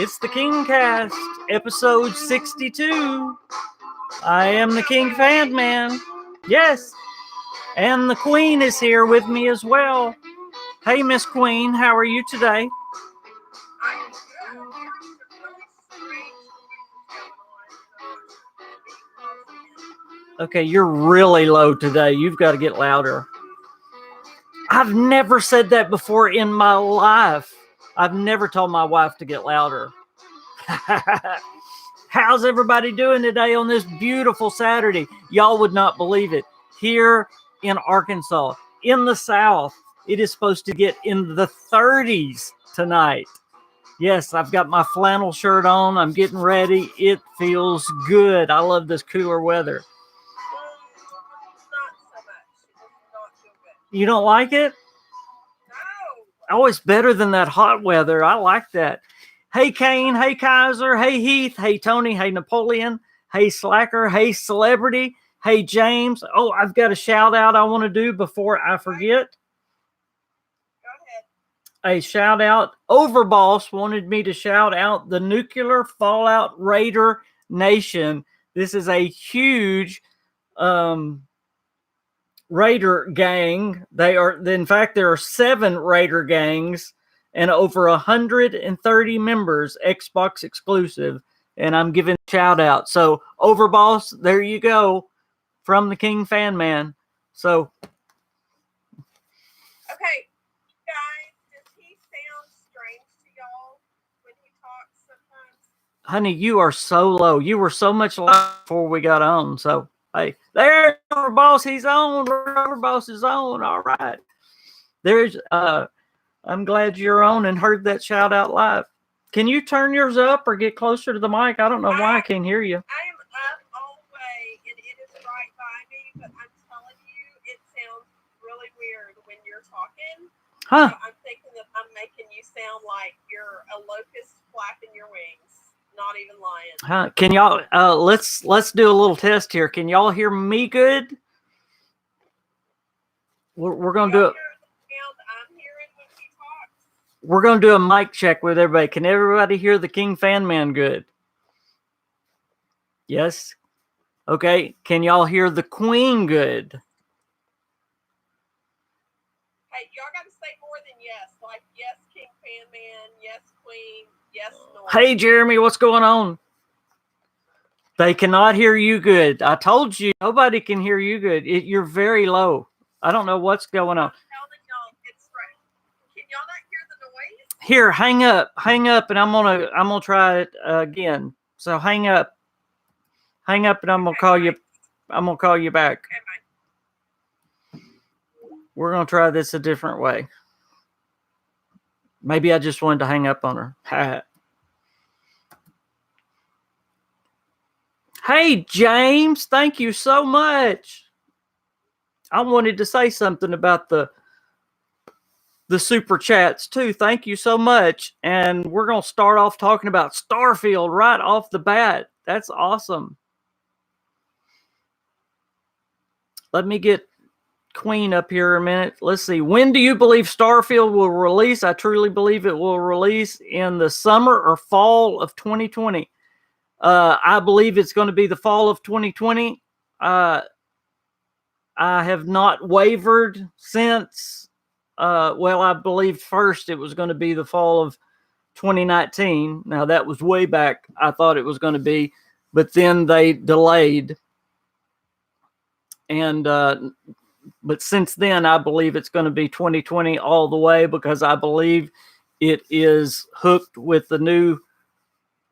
It's the KingCast, episode 62. I am the KingFanMan. Yes. And the Queen is here with me as well. Hey, Miss Queen, how are you today? Okay, you're really low today. You've got to get louder. I've never said that before in my life. I've never told my wife to get louder. How's everybody doing today on this beautiful Saturday? Y'all would not believe it. Here in Arkansas, in the South, it is supposed to get in the 30s tonight. Yes, I've got my flannel shirt on. I'm getting ready. It feels good. I love this cooler weather. You don't like it? Oh, it's better than that hot weather. I like that. Hey, Kane. Hey, Kaiser. Hey, Heath. Hey, Tony. Hey, Napoleon. Hey, Slacker. Hey, Celebrity. Hey, James. Oh, I've got a shout out I want to do before I forget. Go ahead. A shout out. Overboss wanted me to shout out the Nuclear Fallout Raider Nation. This is a huge Raider gang. In fact, there are 7 Raider gangs and over 130 members, Xbox exclusive. And I'm giving a shout out. So, Overboss, there you go from the KingFanMan. So, okay, guys, does he sound strange to y'all when he talks sometimes? Honey, you are so low. You were so much louder before we got on. So, hey, there, Overboss, he's on. Overboss is on. All right. There's, I'm glad you're on and heard that shout out live. Can you turn yours up or get closer to the mic? I don't know why I can't hear you. I am up all the way, and it is right by me, but I'm telling you, it sounds really weird when you're talking. Huh? So I'm thinking that I'm making you sound like you're a locust flapping your wings. Not even lying. Huh? Can y'all let's do a little test here. Can y'all hear me good? We're gonna do it. I'm hearing when he talks. We're gonna do a mic check with everybody. Can everybody hear the KingFanMan good? Yes. Okay. Can y'all hear the Queen good? Hey, y'all got to say more than yes. Like yes, KingFanMan, yes, Queen, yes, North. Hey, Jeremy, what's going on? They cannot hear you good. I told you, nobody can hear you good. You're very low. I don't know what's going on. I'm telling y'all, it's right. Can y'all not hear the noise? Here, hang up, and I'm gonna try it again. So hang up, and I'm gonna call you. I'm gonna call you back. Okay, we're gonna try this a different way. Maybe I just wanted to hang up on her. Hey, James, thank you so much. I wanted to say something about the super chats too. Thank you so much. And we're going to start off talking about Starfield right off the bat. That's awesome. Let me get Queen up here a minute. Let's see. When do you believe Starfield will release? I truly believe it will release in the summer or fall of 2020. I believe it's going to be the fall of 2020. I have not wavered since. I believed first it was going to be the fall of 2019. Now, that was way back. I thought it was going to be, but then they delayed. And but since then, I believe it's going to be 2020 all the way because I believe it is hooked with the new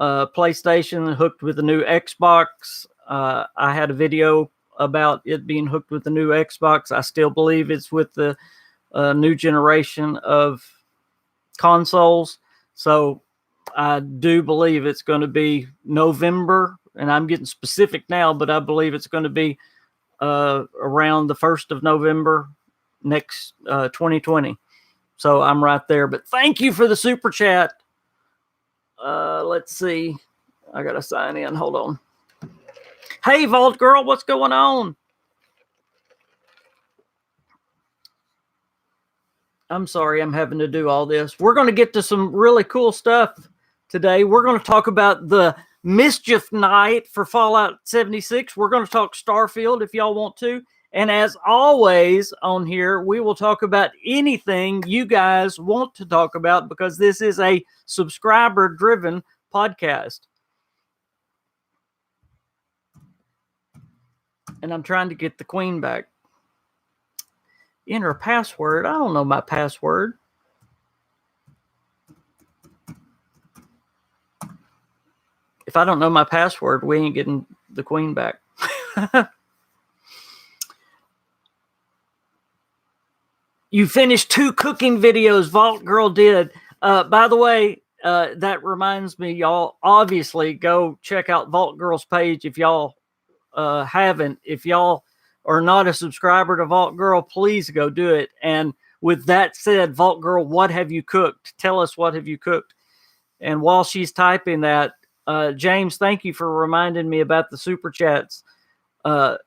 PlayStation, hooked with the new Xbox. I had a video about it being hooked with the new Xbox. I still believe it's with the new generation of consoles. So I do believe it's going to be November, and I'm getting specific now, but I believe it's going to be around the 1st of November next 2020. So I'm right there. But thank you for the super chat. Let's see. I got to sign in. Hold on. Hey, Vault Girl, what's going on? I'm sorry I'm having to do all this. We're going to get to some really cool stuff today. We're going to talk about the Mischief Night for Fallout 76. We're going to talk Starfield if y'all want to. And as always on here, we will talk about anything you guys want to talk about because this is a subscriber-driven podcast. And I'm trying to get the queen back. Enter a password. I don't know my password. If I don't know my password, we ain't getting the queen back. You finished 2 cooking videos Vault Girl did. By the way, that reminds me, y'all obviously go check out Vault Girl's page if y'all haven't. If y'all are not a subscriber to Vault Girl, please go do it. And with that said, Vault Girl, what have you cooked? Tell us what have you cooked. And while she's typing that, James, thank you for reminding me about the super chats. The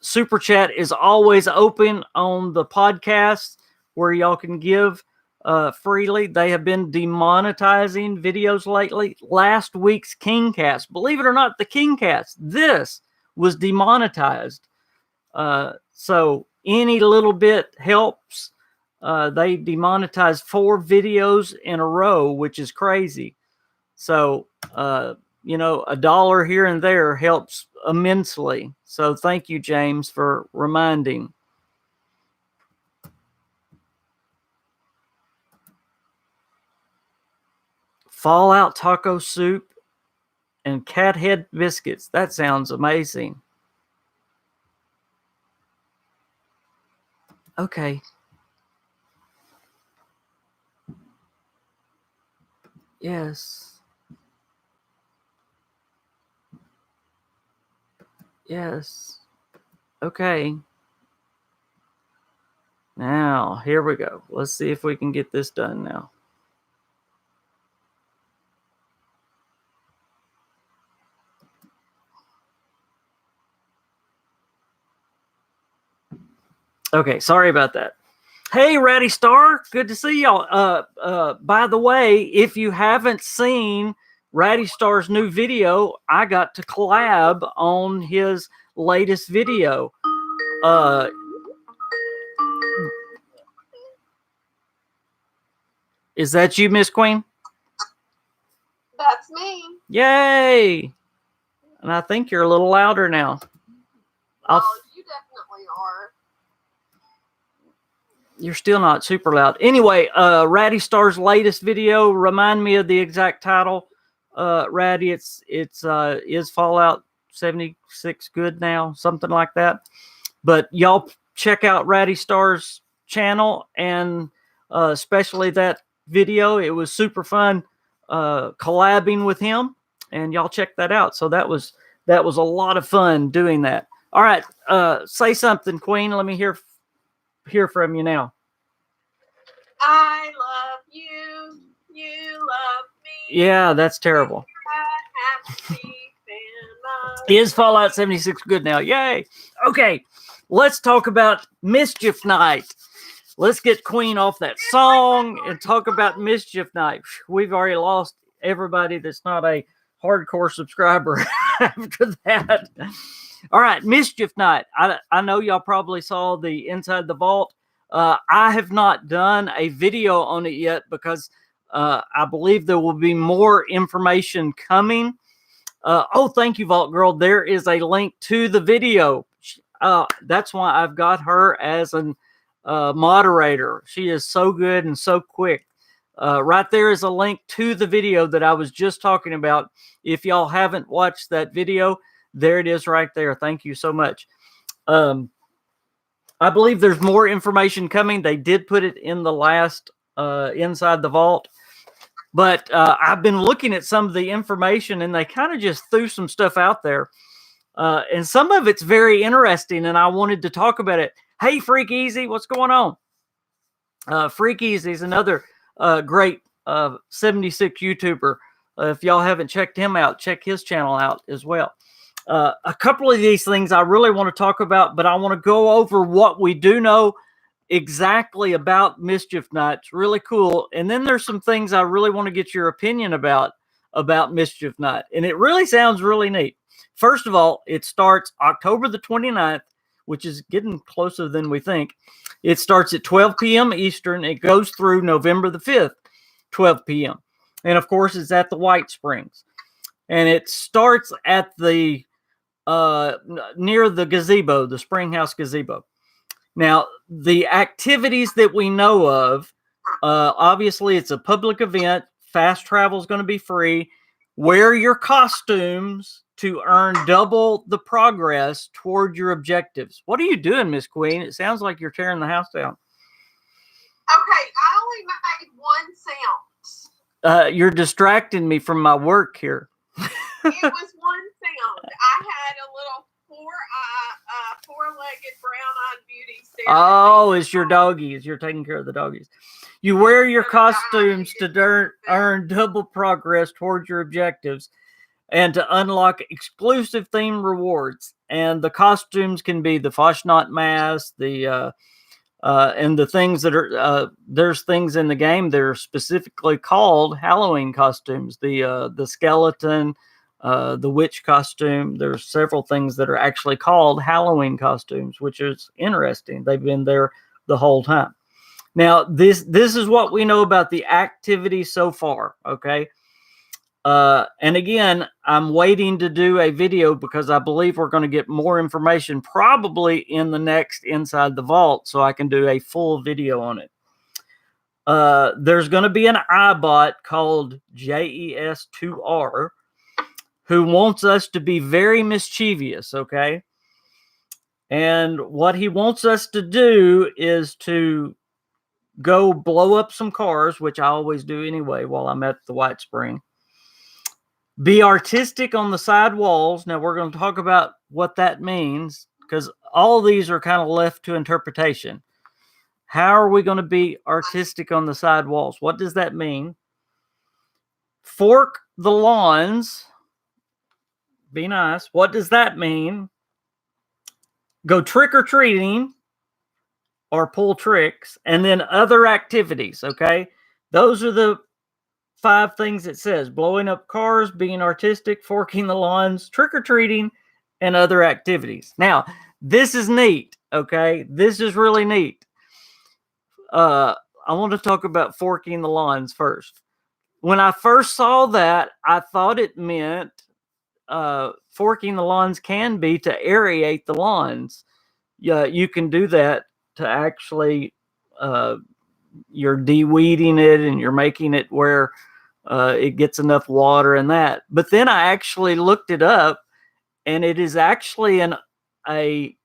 super chat is always open on the podcast where y'all can give freely. They have been demonetizing videos lately. Last week's KingCast, believe it or not, the KingCast, this was demonetized. So any little bit helps. They demonetized 4 videos in a row, which is crazy. So, $1 here and there helps immensely. So thank you, James, for reminding. Fallout taco soup and cat head biscuits. That sounds amazing. Okay. Yes. Yes. Okay. Now, here we go. Let's see if we can get this done now. Okay, sorry about that. Hey, Ratty Star, good to see y'all. By the way, if you haven't seen Ratty Star's new video, I got to collab on his latest video. Is that you, Miss Queen? That's me. Yay! And I think you're a little louder now. Oh, you definitely are. You're still not super loud. Anyway, Ratty Star's latest video, remind me of the exact title. Ratty, it's is Fallout 76 good now? Something like that. But y'all check out Ratty Star's channel and especially that video. It was super fun collabing with him, and y'all check that out. So that was a lot of fun doing that. All right, say something, Queen. Let me hear from you now. I love you. You love me. Yeah, that's terrible. Is Fallout 76 good now? Yay. Okay, let's talk about Mischief Night. Let's get Queen off that song and talk about Mischief Night. We've already lost everybody that's not a hardcore subscriber after that. All right, Mischief Night. I know y'all probably saw the Inside the Vault. I have not done a video on it yet because I believe there will be more information coming. Thank you, Vault Girl. There is a link to the video. That's why I've got her as a moderator. She is so good and so quick. Right there is a link to the video that I was just talking about. If y'all haven't watched that video, there it is right there. Thank you so much. I believe there's more information coming. They did put it in the last Inside the Vault. But I've been looking at some of the information, and they kind of just threw some stuff out there. And some of it's very interesting, and I wanted to talk about it. Hey, Freak Easy, what's going on? Freak Easy is another great 76 YouTuber. If y'all haven't checked him out, check his channel out as well. A couple of these things I really want to talk about, but I want to go over what we do know exactly about Mischief Night. It's really cool. And then there's some things I really want to get your opinion about Mischief Night. And it really sounds really neat. First of all, it starts October the 29th, which is getting closer than we think. It starts at 12 p.m. Eastern. It goes through November the 5th, 12 p.m. And of course, it's at the White Springs. And it starts at the near the gazebo, the Spring House gazebo. Now, the activities that we know of, obviously, it's a public event. Fast travel is going to be free. Wear your costumes to earn double the progress toward your objectives. What are you doing, Miss Queen? It sounds like you're tearing the house down. Okay, I only made one sound. You're distracting me from my work here. It was one sound. I had a little four-legged brown-eyed beauty staring. Oh, it's your doggies. You're taking care of the doggies. You wear your costumes to earn double progress towards your objectives and to unlock exclusive theme rewards. And the costumes can be the Foshnot mask, and the things that are there's things in the game that are specifically called Halloween costumes. The skeleton, the witch costume. There's several things that are actually called Halloween costumes, which is interesting. They've been there the whole time. Now, this is what we know about the activity so far, okay? And again, I'm waiting to do a video because I believe we're going to get more information probably in the next Inside the Vault, so I can do a full video on it. There's going to be an iBot called JES2R who wants us to be very mischievous, okay? And what he wants us to do is to go blow up some cars, which I always do anyway while I'm at the White Spring. Be artistic on the side walls. Now, we're going to talk about what that means because all these are kind of left to interpretation. How are we going to be artistic on the side walls? What does that mean? Fork the lawns. Be nice. What does that mean? Go trick-or-treating or pull tricks, and then other activities, okay? Those are the 5 things it says: blowing up cars, being artistic, forking the lawns, trick-or-treating, and other activities. Now, this is neat, okay? This is really neat. I want to talk about forking the lawns first. When I first saw that, I thought it meant forking the lawns can be to aerate the lawns. Yeah, you can do that to actually you're de-weeding it and you're making it where it gets enough water and that. But then I actually looked it up, and it is actually a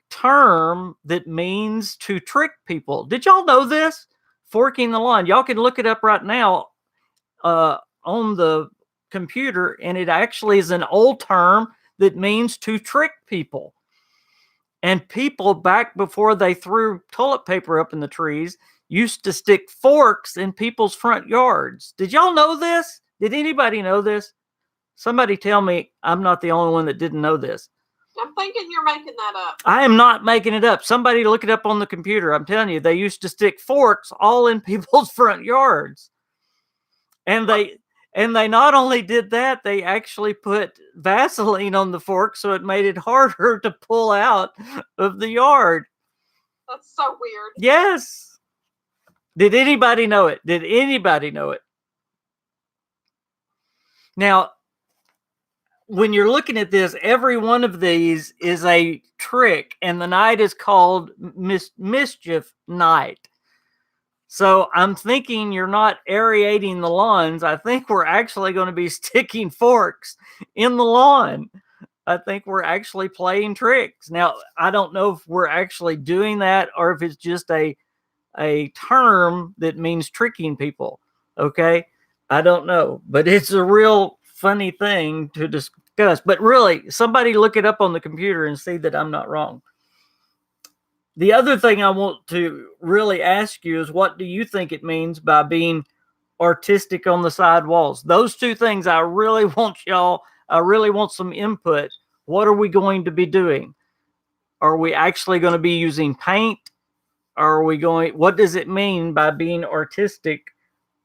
term that means to trick people. Did y'all know this? Forking the lawn. Y'all can look it up right now on the computer, and it actually is an old term that means to trick people. And people back before they threw toilet paper up in the trees used to stick forks in people's front yards. Did y'all know this? Did anybody know this? Somebody tell me I'm not the only one that didn't know this. I'm thinking you're making that up. I am not making it up. Somebody look it up on the computer. I'm telling you, they used to stick forks all in people's front yards. And they not only did that, they actually put Vaseline on the fork so it made it harder to pull out of the yard. That's so weird. Yes. Did anybody know it? Did anybody know it? Now, when you're looking at this, every one of these is a trick, and the night is called Mischief Night. So I'm thinking you're not aerating the lawns. I think we're actually going to be sticking forks in the lawn. I think we're actually playing tricks. Now, I don't know if we're actually doing that or if it's just a term that means tricking people. Okay? I don't know. But it's a real funny thing to discuss. But really, somebody look it up on the computer and see that I'm not wrong. The other thing I want to really ask you is, what do you think it means by being artistic on the side walls? Those 2 things I really want some input. What are we going to be doing? Are we actually going to be using paint? are we going? What does it mean by being artistic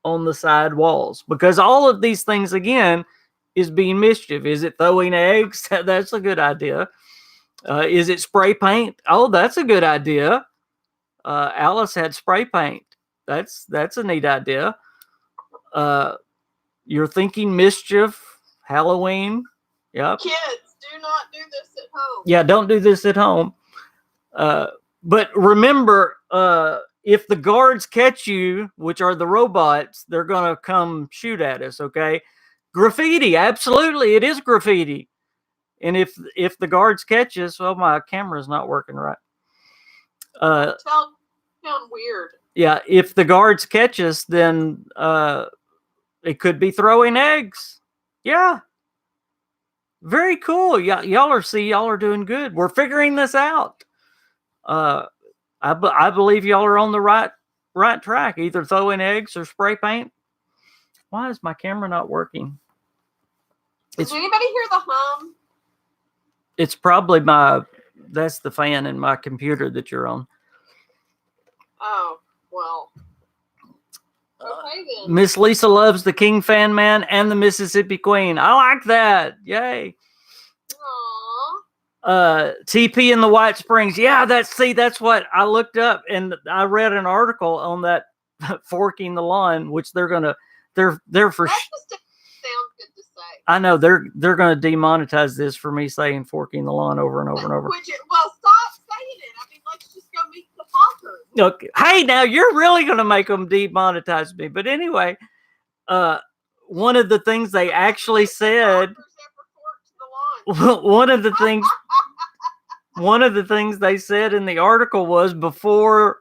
on the side walls? Because all of these things, again, is being mischief. Is it throwing eggs? That's a good idea. Is it spray paint? Oh, that's a good idea. Alice had spray paint. That's a neat idea. You're thinking mischief, Halloween. Yep. Kids, do not do this at home. Yeah, don't do this at home. But remember, if the guards catch you, which are the robots, they're going to come shoot at us, okay? Graffiti, absolutely, it is graffiti. And if the guards catch us, well, my camera's not working right. Sound weird. Yeah, if the guards catch us, then it could be throwing eggs. Yeah. Very cool. Y'all are doing good. We're figuring this out. I believe y'all are on the right track, either throwing eggs or spray paint. Why is my camera not working? Does anybody hear the hum? It's probably that's the fan in my computer that you're on. Oh, well. Okay, then. Miss Lisa loves the KingFanMan and the Mississippi Queen. I like that. Yay. TP in the White Springs. Yeah, that's what I looked up, and I read an article on that forking the lawn, which they're for. That just sounds good to say. I know they're gonna demonetize this for me saying forking the lawn over and over and over. Well, stop saying it. I mean, let's just go meet the fuckers. Okay. Hey, now you're really gonna make them demonetize me. But anyway, one of the things they actually said. One of the things they said in the article was before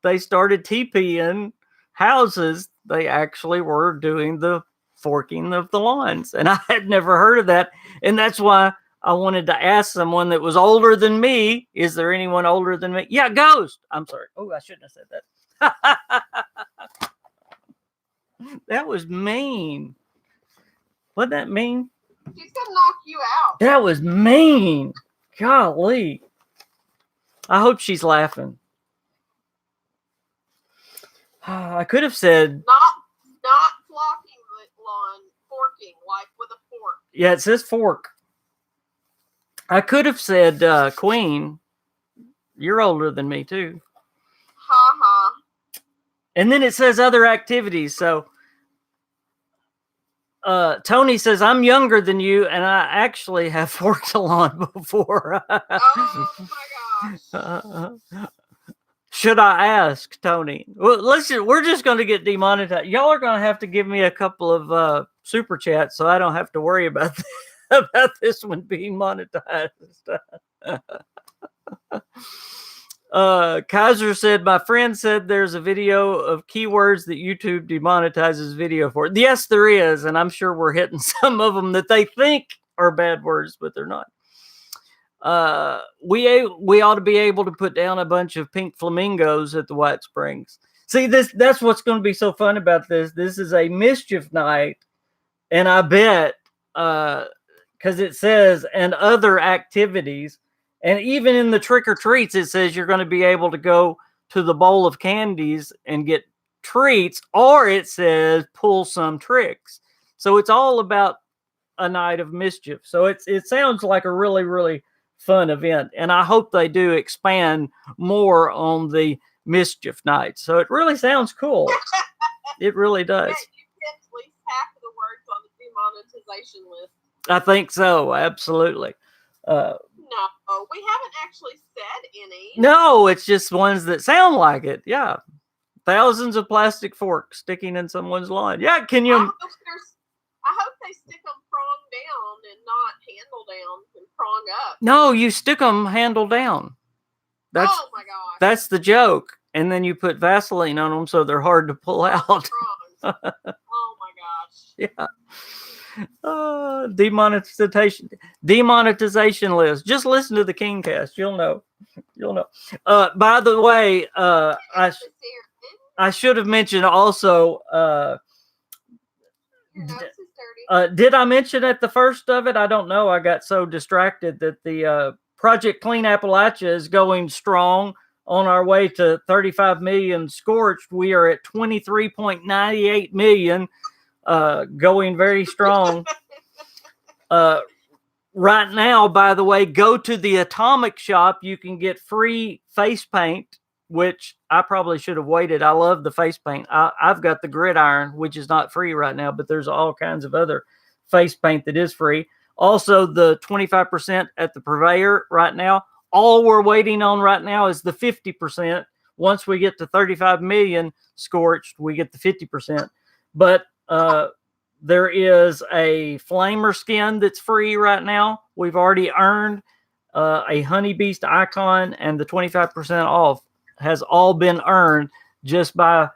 they started TPing houses, they actually were doing the forking of the lawns. And I had never heard of that. And that's why I wanted to ask someone that was older than me. Is there anyone older than me? Yeah, Ghost. I'm sorry. Oh, I shouldn't have said that. That was mean. What'd that mean? She's gonna knock you out. That was mean. Golly. I hope she's laughing. I could have said not flocking the lawn, forking, like with a fork. Yeah, it says fork. I could have said Queen. You're older than me too. Ha ha. And then it says other activities. So Tony says, I'm younger than you, and I actually have forked a lawn before. Oh my gosh. Should I ask, Tony? Well, we're just going to get demonetized. Y'all are going to have to give me a couple of super chats so I don't have to worry about this one being monetized. Kaiser said, my friend said there's a video of keywords that YouTube demonetizes video for. Yes, there is. And I'm sure we're hitting some of them that they think are bad words, but they're not. We ought to be able to put down a bunch of pink flamingos at the White Springs. See, that's what's going to be so fun about this. This is a mischief night. And I bet, because it says, and other activities. And even in the trick or treats, it says you're going to be able to go to the bowl of candies and get treats, or it says pull some tricks. So it's all about a night of mischief. So it sounds like a really, really fun event. And I hope they do expand more on the mischief night. So it really sounds cool. It really does. You get at least half of the words on the demonetization list. I think so. Absolutely. No, we haven't actually said any. No, it's just ones that sound like it. Yeah. Thousands of plastic forks sticking in someone's lawn. Yeah, can you... I hope they stick them prong down and not handle down and prong up. No, you stick them handle down. Oh my gosh. That's the joke. And then you put Vaseline on them so they're hard to pull out. Oh my gosh. Yeah. Demonetization list. Just listen to the KingCast. You'll know. By the way, I should have mentioned also, did I mention at the first of it? I don't know. I got so distracted that the Project Clean Appalachia is going strong on our way to 35 million scorched. We are at 23.98 million, going very strong. Right now, by the way, go to the Atomic Shop. You can get free face paint, which I probably should have waited. I love the face paint. I've got the Gridiron, which is not free right now, but there's all kinds of other face paint that is free. Also, the 25% at the Purveyor right now. All we're waiting on right now is the 50%. Once we get to 35 million scorched, we get the 50%. But there is a Flamer skin that's free right now. We've already earned a Honey Beast icon, and the 25% off has all been earned just by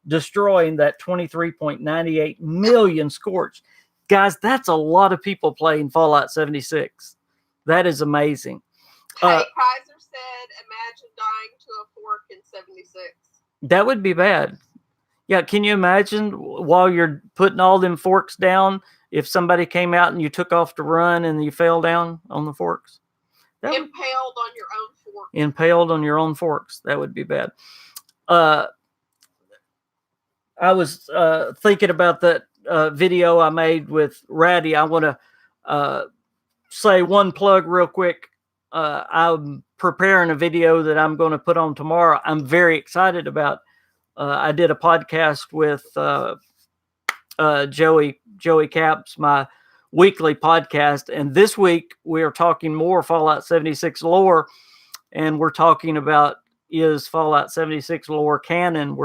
destroying that 23.98 million scorched. Guys, that's a lot of people playing Fallout 76. That is amazing. Hey, Kaiser said, imagine dying to a fork in 76. That would be bad. Yeah, can you imagine while you're putting all them forks down, if somebody came out and you took off to run and you fell down on the forks? Impaled on your own fork. Impaled on your own forks. That would be bad. I was thinking about that video I made with Ratty. I want to say one plug real quick. I'm preparing a video that I'm going to put on tomorrow. I'm very excited about. I did a podcast with Joey Caps, my weekly podcast, and this week we are talking more Fallout 76 lore, and we're talking about, is Fallout 76 lore canon?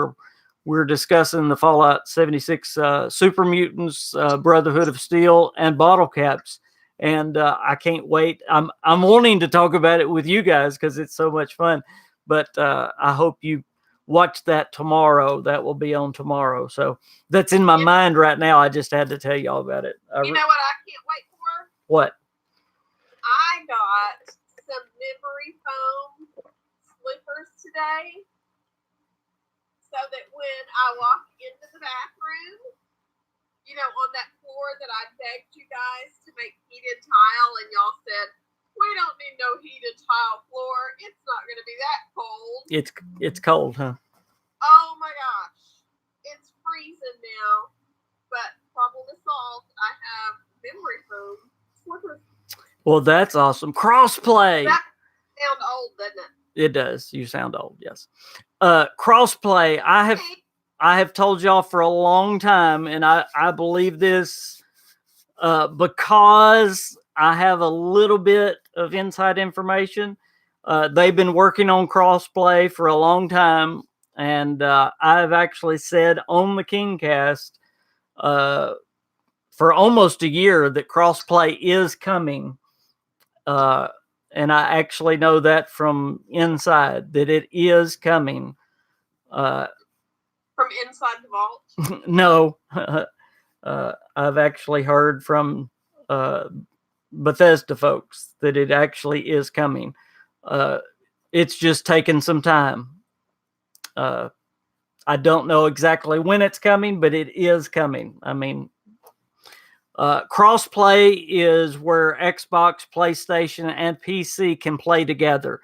We're discussing the Fallout 76 Super Mutants, Brotherhood of Steel, and Bottle Caps. And I can't wait. I'm wanting to talk about it with you guys because it's so much fun. But I hope you watch that tomorrow. That will be on tomorrow. So that's in my mind right now. I just had to tell y'all about it. You know what I can't wait for? What? I got some memory foam slippers today, so that when I walk into the bathroom, you know, on that floor that I begged you guys to make heated tile, and y'all said, we don't need no heated tile floor. It's not going to be that cold. It's cold, huh? Oh my gosh. It's freezing now. But problem is solved. I have memory foam slippers. Well, that's awesome. Crossplay. That sounds old, doesn't it? It does. You sound old, yes. Crossplay. I have told y'all for a long time, and I believe this because I have a little bit of inside information. They've been working on crossplay for a long time, and I've actually said on the KingCast for almost a year that crossplay is coming. And I actually know that from inside that it is coming. From inside the vault? No. I've actually heard from Bethesda folks that it actually is coming. It's just taken some time. I don't know exactly when it's coming, but it is coming. I mean, crossplay is where Xbox, PlayStation, and PC can play together.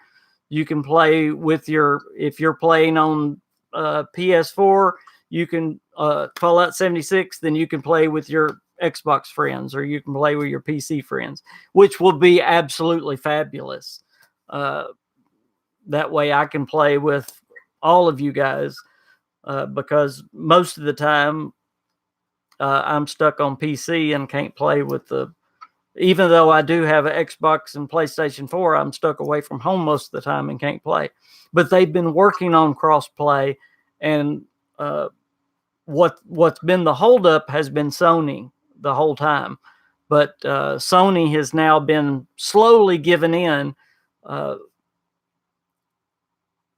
You can play with if you're playing on PS4, you can Fallout 76, then you can play with your Xbox friends, or you can play with your PC friends, which will be absolutely fabulous. That way I can play with all of you guys because most of the time I'm stuck on PC and can't play with even though I do have an Xbox and PlayStation 4, I'm stuck away from home most of the time and can't play. But they've been working on crossplay, and what's been the holdup has been Sony the whole time. But Sony has now been slowly giving in, and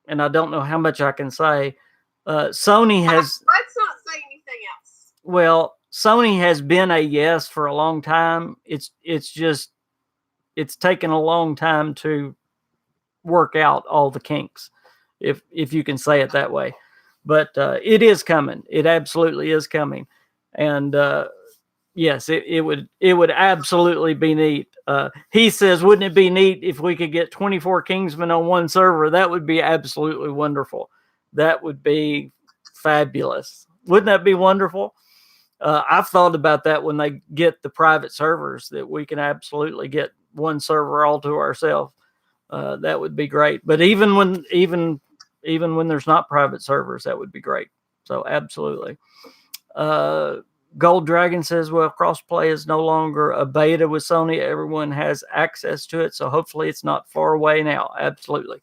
I don't know how much I can say. Sony has... Let's not say anything else. Well, Sony has been a yes for a long time. It's taken a long time to work out all the kinks, if you can say it that way. But it is coming. It absolutely is coming. And yes, it would absolutely be neat. He says, wouldn't it be neat if we could get 24 Kingsmen on one server? That would be absolutely wonderful. That would be fabulous. Wouldn't that be wonderful? I've thought about that when they get the private servers, that we can absolutely get one server all to ourselves. That would be great. But even when there's not private servers, that would be great. So absolutely. Gold Dragon says, well, crossplay is no longer a beta with Sony. Everyone has access to it. So hopefully it's not far away now. Absolutely.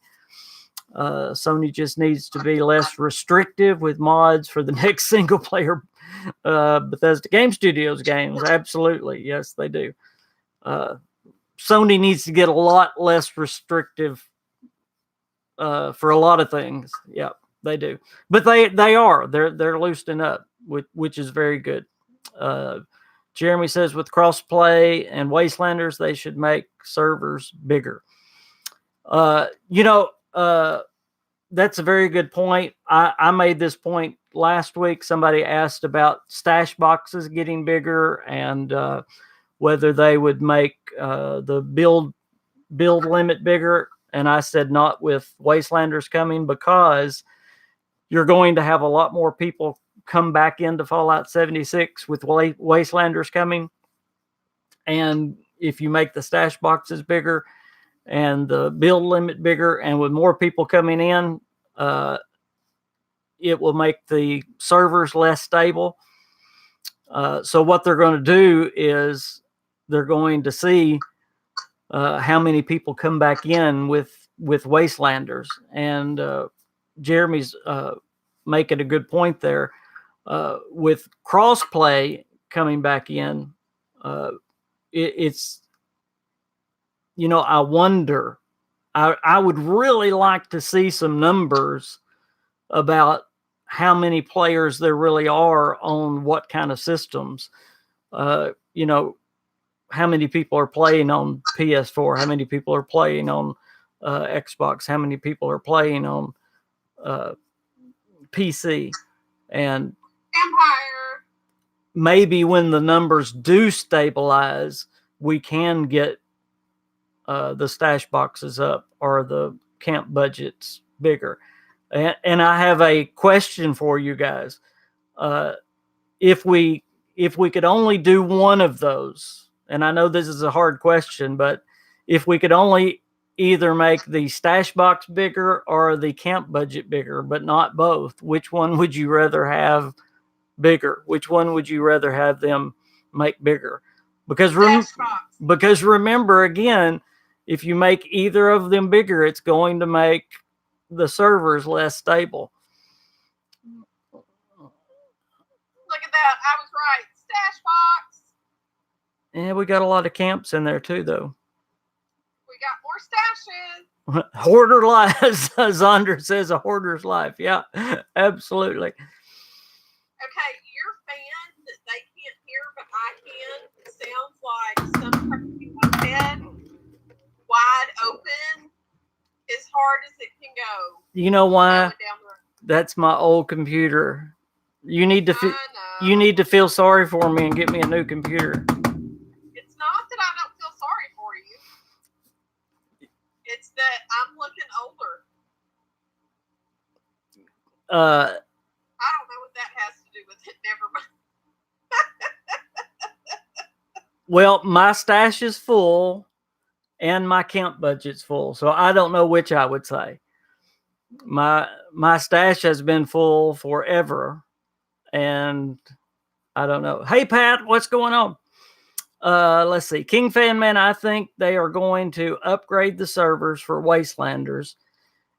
Sony just needs to be less restrictive with mods for the next single player Bethesda Game Studios games. Absolutely. Yes, they do. Sony needs to get a lot less restrictive for a lot of things. Yeah, they do. But they are. They're loosening up, which is very good. Jeremy says with crossplay and Wastelanders, they should make servers bigger. That's a very good point. I made this point last week. Somebody asked about stash boxes getting bigger and whether they would make the build limit bigger. And I said not with Wastelanders coming, because you're going to have a lot more people come back into Fallout 76 with Wastelanders coming. And if you make the stash boxes bigger and the build limit bigger, and with more people coming in, it will make the servers less stable. So what they're going to do is they're going to see how many people come back in with Wastelanders. And Jeremy's making a good point there. With crossplay coming back in, it's, I wonder, I would really like to see some numbers about how many players there really are on what kind of systems. How many people are playing on PS4, how many people are playing on Xbox, how many people are playing on PC. And Empire. Maybe when the numbers do stabilize, we can get the stash boxes up or the camp budgets bigger. And I have a question for you guys. If we could only do one of those, and I know this is a hard question, but if we could only either make the stash box bigger or the camp budget bigger, but not both, which one would you rather have bigger? Which one would you rather have them make bigger? Because remember, again, if you make either of them bigger, it's going to make the servers less stable. Look at that. I was right. Stash box. Yeah, we got a lot of camps in there too, though. We got more stashes. Hoarder life, Zonder says, a hoarder's life. Yeah, absolutely. Okay, your fan that they can't hear, but I can. It sounds like some crazy head wide open as hard as it can go. You know why? That's my old computer. You need to feel sorry for me and get me a new computer. It's not that I don't feel sorry for you. It's that I'm looking older. I don't know what that has to do with it. Never mind. Well, my stash is full and my camp budget's full, so I don't know which I would say. My stash has been full forever, and I don't know. Hey, Pat, what's going on? Let's see. KingFanMan, I think they are going to upgrade the servers for Wastelanders.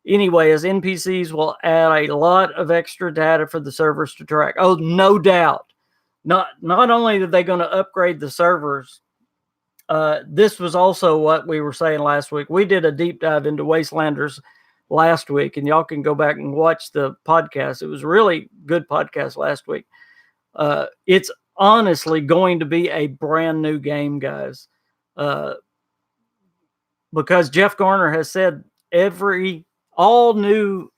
Anyway, as NPCs will add a lot of extra data for the servers to track. Oh, no doubt. Not only are they going to upgrade the servers, this was also what we were saying last week. We did a deep dive into Wastelanders last week, and y'all can go back and watch the podcast. It was a really good podcast last week. It's honestly going to be a brand new game, guys, because Jeff Garner has said all new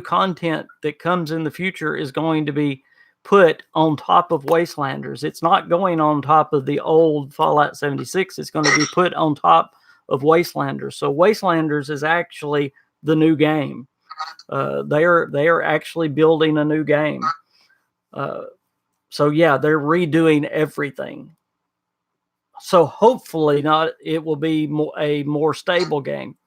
content that comes in the future is going to be put on top of Wastelanders. It's not going on top of the old Fallout 76. It's going to be put on top of Wastelanders. So Wastelanders is actually the new game. They are actually building a new game. So yeah, they're redoing everything. So hopefully it will be a more stable game.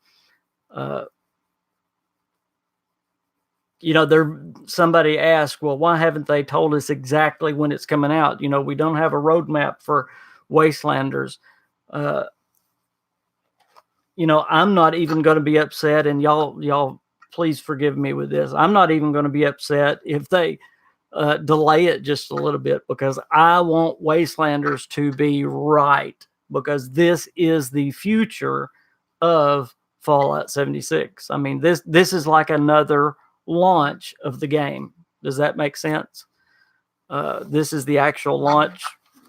Somebody asked, well, why haven't they told us exactly when it's coming out? We don't have a roadmap for Wastelanders. I'm not even going to be upset, and y'all please forgive me with this. I'm not even going to be upset if they delay it just a little bit, because I want Wastelanders to be right, because this is the future of Fallout 76. I mean, this is like another launch of the game. Does that make sense? This is the actual launch,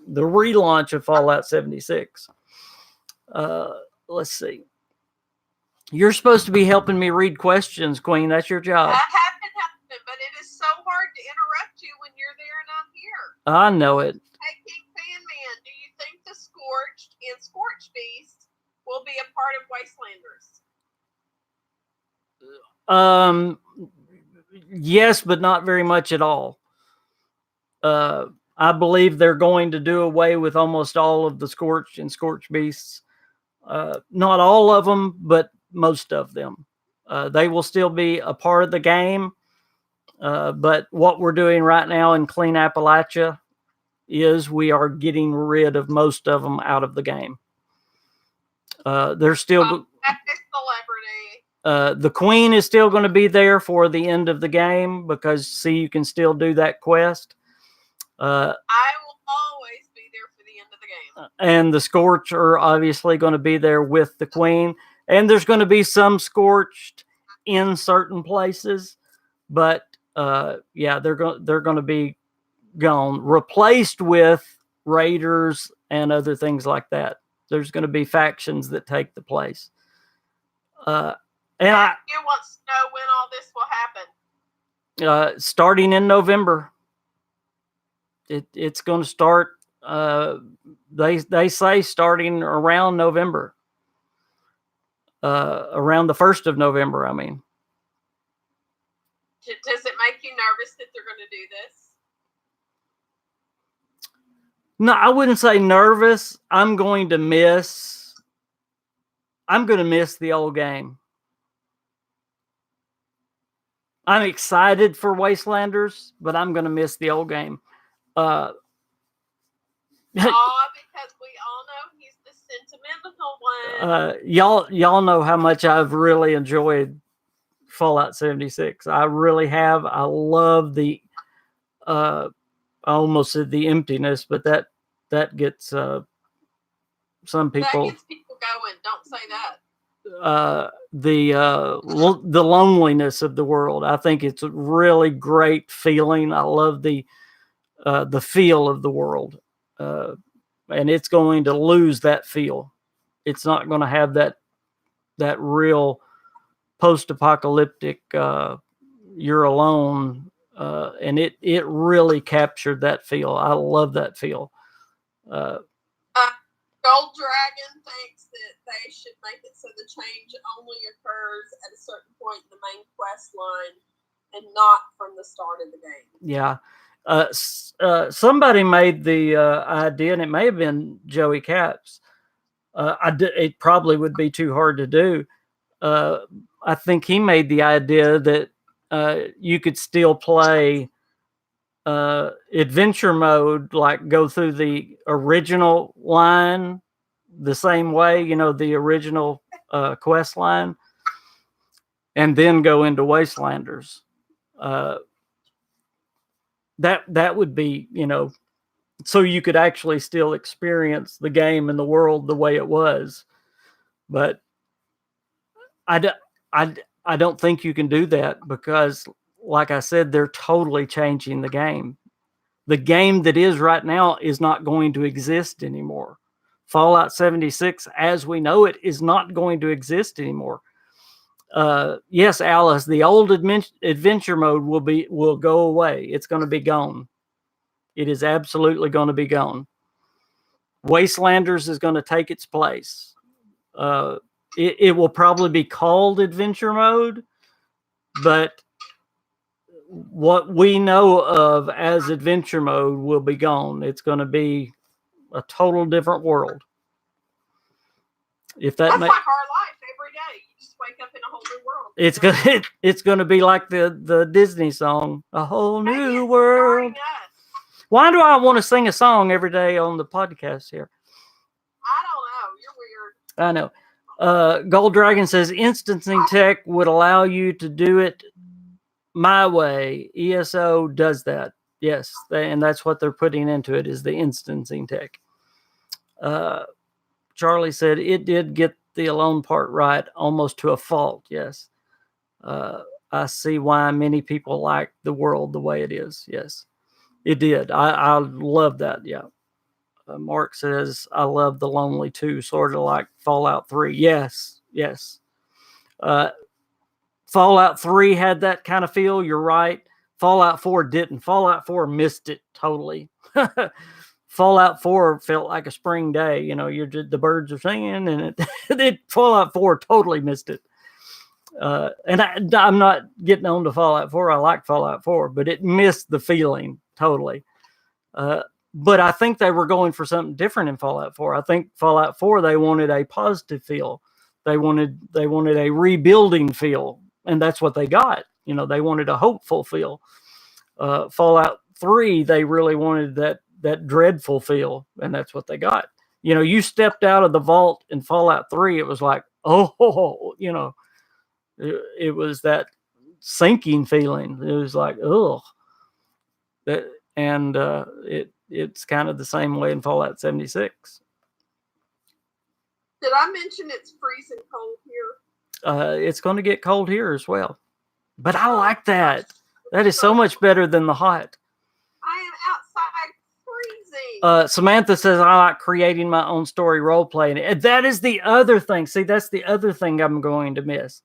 the relaunch of Fallout 76. Let's see. You're supposed to be helping me read questions, Queen. That's your job. I have been helping, but it is so hard to interrupt you when you're there and I'm here. I know it. Hey, KingFanMan, do you think the Scorched and Scorched Beast will be a part of Wastelanders? Yes, but not very much at all. I believe they're going to do away with almost all of the Scorched and Scorched Beasts. Not all of them, but most of them. They will still be a part of the game. But what we're doing right now in Clean Appalachia is we are getting rid of most of them out of the game. They're still... celebrity. The Queen is still going to be there for the end of the game, because, see, you can still do that quest. I will always be there for the end of the game. And the Scorched are obviously going to be there with the Queen. And there's going to be some Scorched in certain places. But, yeah, they're going to be gone, replaced with raiders and other things like that. There's going to be factions that take the place. And you want to know when all this will happen? Starting in November. It's going to start. They say starting around November. Around the 1st of November, I mean. Does it make you nervous that they're going to do this? No, I wouldn't say nervous. I'm going to miss the old game. I'm excited for Wastelanders, but I'm going to miss the old game. Because we all know he's the sentimental one. Y'all know how much I've really enjoyed Fallout 76. I really have. I love the I almost said the emptiness, but that gets some people. That gets people going. Don't say that. The loneliness of the world. I think it's a really great feeling. I love the feel of the world, and it's going to lose that feel. It's not going to have that real post-apocalyptic you're alone, and it really captured that feel. I love that feel. Gold Dragon thinks that they should make it so the change only occurs at a certain point in the main quest line and not from the start of the game. Yeah. Somebody made the idea, and it may have been Joey Caps. It probably would be too hard to do. I think he made the idea that you could still play adventure mode, like go through the original line the same way, the original quest line, and then go into Wastelanders. That would be, so you could actually still experience the game and the world the way it was. But I don't think you can do that, because, like I said, they're totally changing the game. The game that is right now is not going to exist anymore. Fallout 76, as we know it, is not going to exist anymore. Yes, Alice, the old adventure mode will go away. It's going to be gone. It is absolutely going to be gone. Wastelanders is going to take its place. It will probably be called adventure mode, but what we know of as adventure mode will be gone. It's going to be a total different world. If that That's like our life every day. You just wake up in a whole new world. It's gonna be like the Disney song, A Whole New World. Why do I want to sing a song every day on the podcast here? I don't know. You're weird. I know. Gold Dragon says instancing tech would allow you to do it my way. ESO does that. Yes, and that's what they're putting into it, is the instancing tech. Charlie said it did get the alone part right, almost to a fault. Yes. I see why many people like the world the way it is. Yes, it did. I love that. Yeah. Mark says, I love the lonely too, sort of like Fallout 3. Yes. Yes. Fallout 3 had that kind of feel. You're right. Fallout 4 didn't. Fallout 4 missed it totally. Fallout 4 felt like a spring day. You know, the birds are singing, and Fallout 4 totally missed it. And I'm not getting on to Fallout 4. I like Fallout 4, but it missed the feeling totally. But I think they were going for something different in Fallout 4. I think Fallout 4, they wanted a positive feel. They wanted a rebuilding feel, and that's what they got. You know, they wanted a hopeful feel. Fallout 3, they really wanted that dreadful feel, and that's what they got. You know, you stepped out of the vault in Fallout 3, it was like, oh, you know, it was that sinking feeling. It was like, oh, and it's kind of the same way in Fallout 76. Did I mention it's freezing cold here? It's going to get cold here as well, but I like that. That is so much better than the hot. I am outside freezing. Samantha says, I like creating my own story role playing. And that is the other thing. See, that's the other thing I'm going to miss.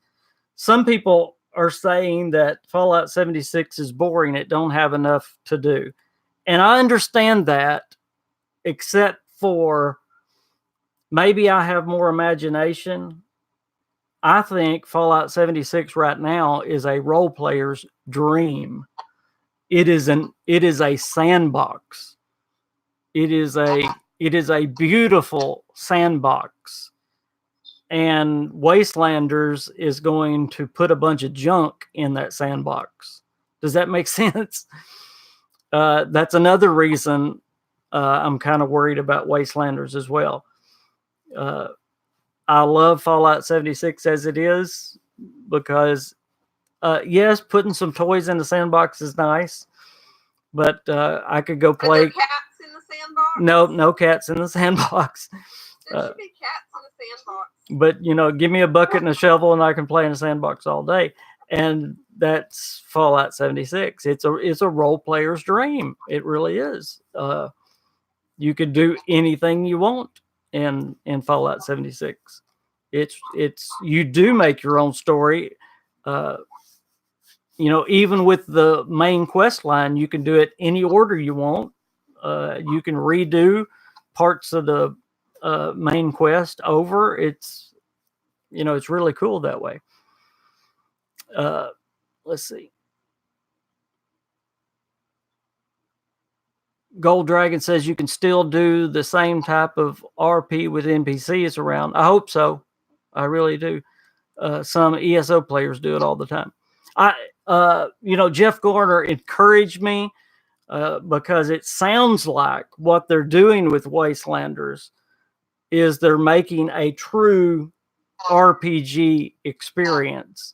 Some people are saying that Fallout 76 is boring. It don't have enough to do. And I understand that, except for maybe I have more imagination. I think Fallout 76 right now is a role player's dream. It is a sandbox. It is a beautiful sandbox. And Wastelanders is going to put a bunch of junk in that sandbox. Does that make sense? That's another reason I'm kind of worried about Wastelanders as well. I love Fallout 76 as it is because, yes, putting some toys in the sandbox is nice, but I could go play. Are there cats in the sandbox? No cats in the sandbox. There should be cats in the sandbox. But, you know, give me a bucket and a shovel and I can play in a sandbox all day. And that's Fallout 76. It's a role player's dream. It really is. You could do anything you want in Fallout 76. It's you do make your own story. You know, even with the main quest line, you can do it any order you want. You can redo parts of the main quest over. It's, you know, it's really cool that way. Let's see. Gold Dragon says you can still do the same type of RP with NPCs around. I hope so. I really do. Some ESO players do it all the time. You know, Jeff Garner encouraged me because it sounds like what they're doing with Wastelanders is they're making a true RPG experience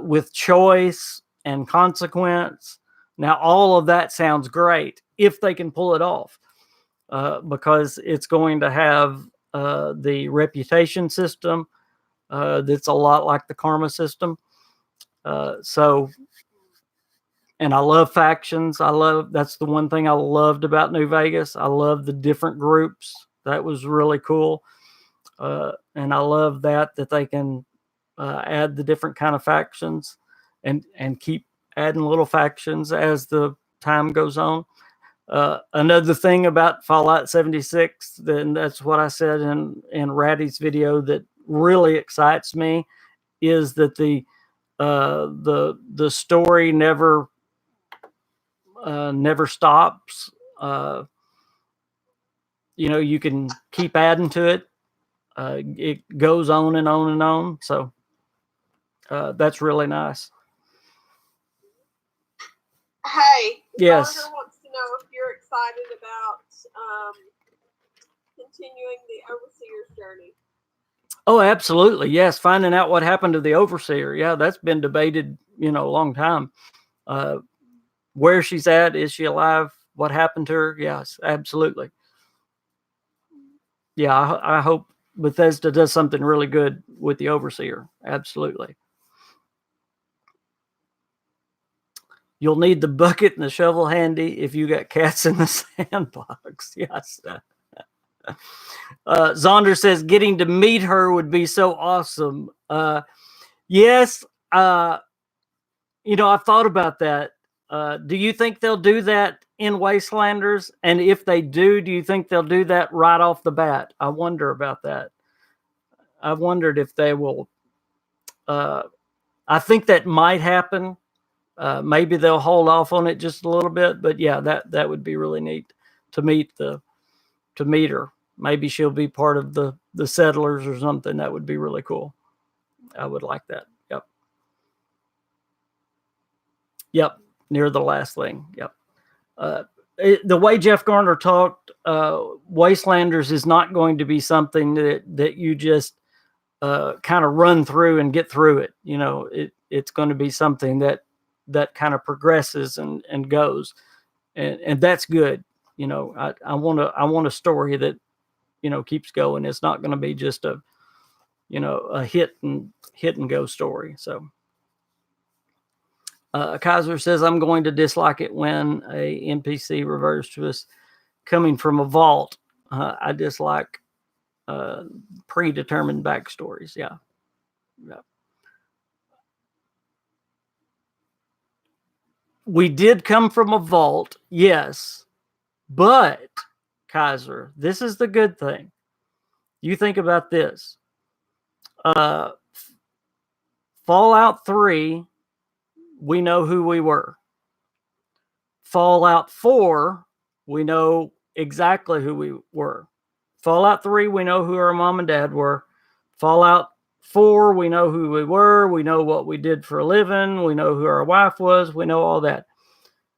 with choice and consequence. Now, all of that sounds great if they can pull it off, because it's going to have the reputation system that's a lot like the karma system. So, and I love factions. That's the one thing I loved about New Vegas. I love the different groups. That was really cool. And I love that they can add the different kind of factions and keep adding little factions as the time goes on. Another thing about Fallout 76, then that's what I said in Ratty's video that really excites me, is that the story never stops. You can keep adding to it. It goes on and on and on. So that's really nice. Hey, yes. Sandra wants to know if you're excited about continuing the Overseer's journey. Oh, absolutely. Yes. Finding out what happened to the Overseer. Yeah, that's been debated, a long time. Where she's at, is she alive? What happened to her? Yes, absolutely. Yeah, I hope Bethesda does something really good with the Overseer. Absolutely. You'll need the bucket and the shovel handy if you got cats in the sandbox. Yes. Zonder says getting to meet her would be so awesome. Yes. I've thought about that. Do you think they'll do that in Wastelanders? And if they do you think they'll do that right off the bat? I wonder about that. I've wondered if they will. I think that might happen. Maybe they'll hold off on it just a little bit, but yeah, that would be really neat to meet her. Maybe she'll be part of the settlers or something. That would be really cool. I would like that. Yep. Near the last thing. Yep. The way Jeff Garner talked, Wastelanders is not going to be something that you just kind of run through and get through it. It's going to be something that kind of progresses and goes, and that's good. I want a story that keeps going. It's not going to be just a hit and go story. So Kaiser says, I'm going to dislike it when a NPC reverts to us coming from a vault. I dislike predetermined backstories. Yeah. We did come from a vault, yes, but Kaiser, this is the good thing. You think about this. Fallout 3, we know who we were. Fallout 4, we know exactly who we were. Fallout 3, we know who our mom and dad were. Fallout 4, we know who we were. We know what we did for a living. We know who our wife was. We know all that.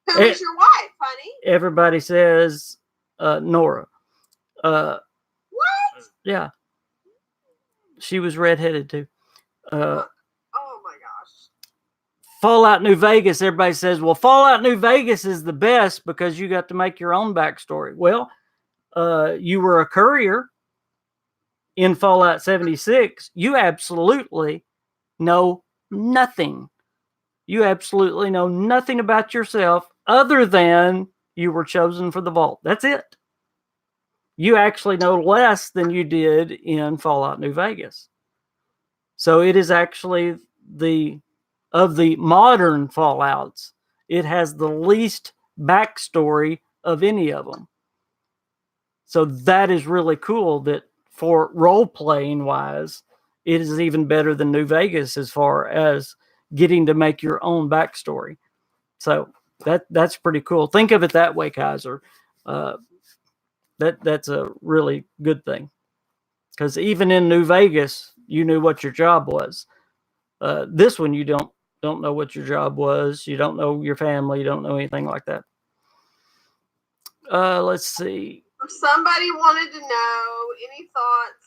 Who is your wife, honey? Everybody says Nora. What? Yeah. She was redheaded too. Oh my gosh. Fallout New Vegas, everybody says, well, Fallout New Vegas is the best because you got to make your own backstory. Well, you were a courier in Fallout 76. You absolutely know nothing. You absolutely know nothing about yourself other than you were chosen for the vault. That's it. You actually know less than you did in Fallout New Vegas. So it is actually of the modern Fallouts, it has the least backstory of any of them. So that is really cool that for role-playing wise, it is even better than New Vegas as far as getting to make your own backstory. So that's pretty cool. Think of it that way, Kaiser. That's a really good thing. Because even in New Vegas, you knew what your job was. This one, you don't know what your job was. You don't know your family. You don't know anything like that. Let's see. Somebody wanted to know any thoughts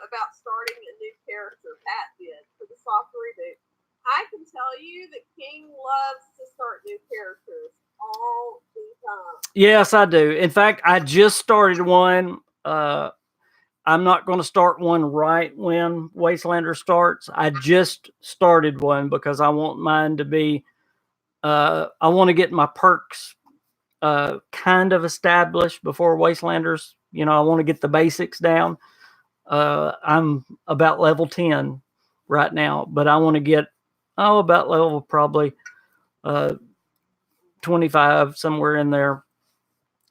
about starting a new character. Pat did for the soft reboot. I can tell you that King loves to start new characters all the time. Yes, I do. In fact, I just started one. I'm not going to start one right when Wastelander starts. I just started one because I want mine to be, I want to get my perks kind of established before Wastelanders. I want to get the basics down. I'm about level 10 right now, but I want to get, about level probably 25, somewhere in there.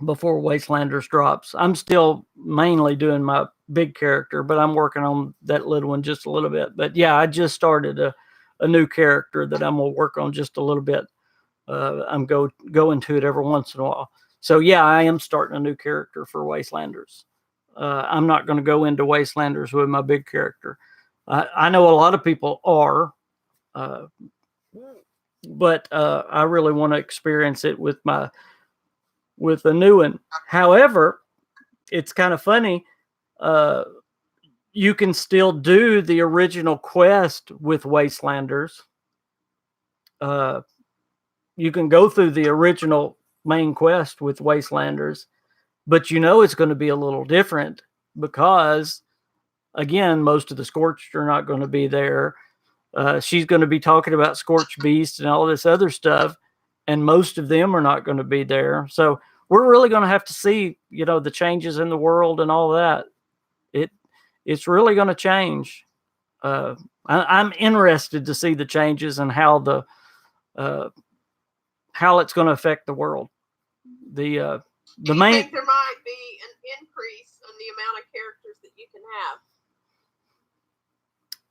before Wastelanders drops. I'm still mainly doing my big character, but I'm working on that little one just a little bit. But yeah, I just started a new character that I'm gonna work on just a little bit. I'm going to it every once in a while. So yeah, I am starting a new character for Wastelanders. I'm not going to go into Wastelanders with my big character. I know a lot of people are, uh, but I really want to experience it with a new one. However, it's kind of funny. You can still do the original quest with Wastelanders. You can go through the original main quest with Wastelanders, but it's going to be a little different because, again, most of the Scorched are not going to be there. She's going to be talking about Scorched Beast and all this other stuff, and most of them are not going to be there. So we're really going to have to see, the changes in the world and all that. It's really going to change. I'm interested to see the changes and how it's going to affect the world. Do you think there might be an increase in the amount of characters that you can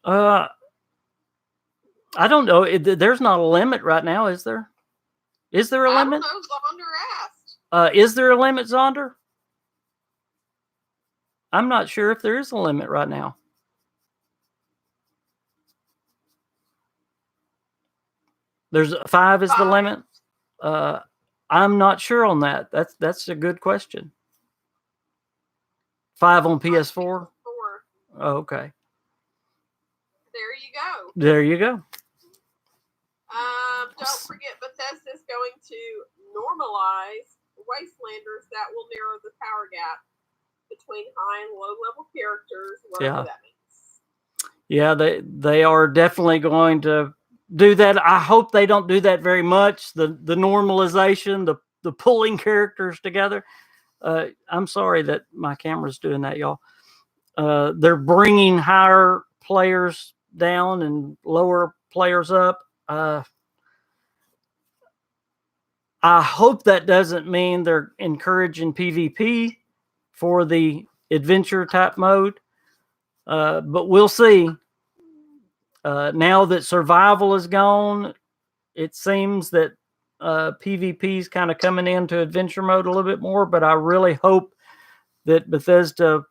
have? I don't know. There's not a limit right now, is there? Is there a limit? I don't know. Zonder asked. Is there a limit, Zonder? I'm not sure if there is a limit right now. There's 5 is the limit. I'm not sure on that. That's a good question. 5 on PS4? Oh, okay. There you go. There you go. Don't forget, Bethesda is going to normalize Wastelanders. That will narrow the power gap between high and low level characters, whatever that means. Yeah, they are definitely going to do that. I hope they don't do that very much. The normalization, the pulling characters together. I'm sorry that my camera's doing that, y'all. They're bringing higher players down and lower players up. I hope that doesn't mean they're encouraging PvP for the adventure type mode. But we'll see. Now that survival is gone, it seems that PvP is kind of coming into adventure mode a little bit more, but I really hope that Bethesda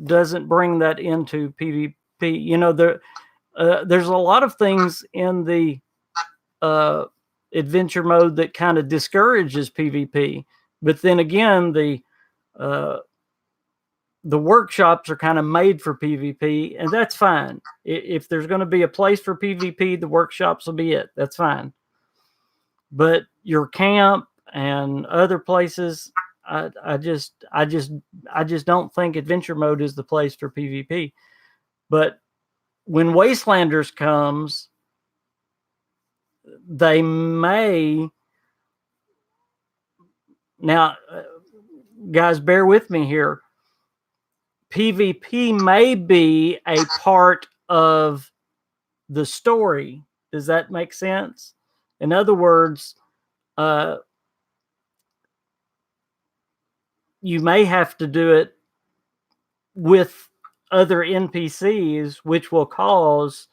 doesn't bring that into PvP. There's a lot of things in the adventure mode that kind of discourages PvP, but then again, the workshops are kind of made for PvP, and that's fine. If there's going to be a place for PvP, the workshops will be it. That's fine. But your camp and other places, I just don't think adventure mode is the place for PvP. But when Wastelanders comes, they may. Now, guys, bear with me here. PvP may be a part of the story. Does that make sense? In other words, you may have to do it with other NPCs, which will cause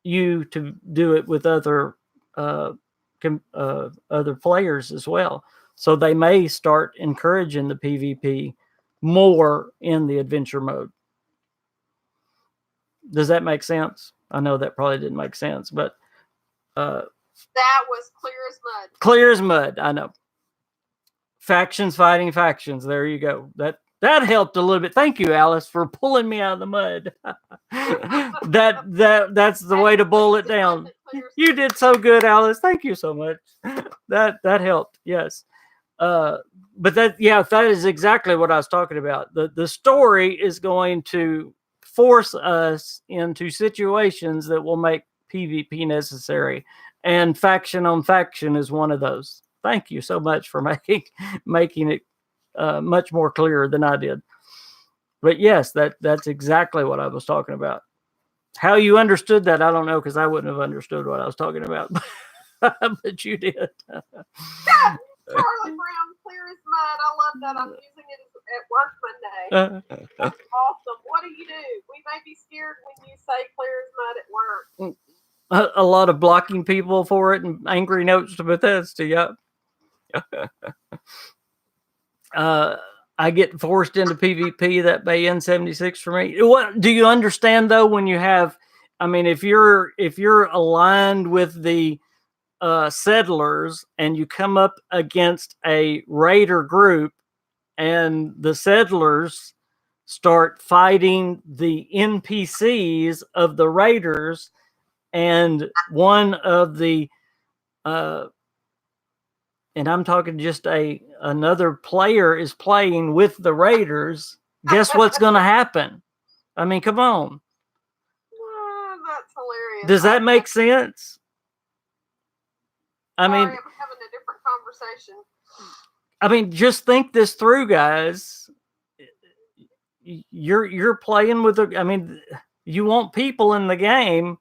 you to do it with other players as well. So they may start encouraging the PvP more in the adventure mode. Does that make sense? I know that probably didn't make sense, but that was clear as mud. Clear as mud. I know. Factions fighting factions. There you go. That helped a little bit. Thank you, Alice, for pulling me out of the mud. That's the way to boil it down. You did so good, Alice. Thank you so much. That helped. Yes. But that is exactly what I was talking about. The story is going to force us into situations that will make PvP necessary, and faction on faction is one of those. Thank you so much for making it much more clear than I did. But yes, that's exactly what I was talking about. How you understood that, I don't know, because I wouldn't have understood what I was talking about. But you did. Charlie Brown, clear as mud. I love that. I'm using it at work Monday. That's awesome. What do? We may be scared when you say clear as mud at work. A lot of blocking people for it and angry notes to Bethesda. Yep. I get forced into PvP. That Bay N76 for me. What do you understand though? When you have, I mean, if you're aligned with the settlers and you come up against a raider group, and the settlers start fighting the NPCs of the raiders, and one of the and I'm talking just another player is playing with the raiders, guess what's going to happen? I mean, come on. That's hilarious. Does that make sense? I mean, I'm having a different conversation. I mean, just think this through, guys. You're playing with I mean, you want people in the game.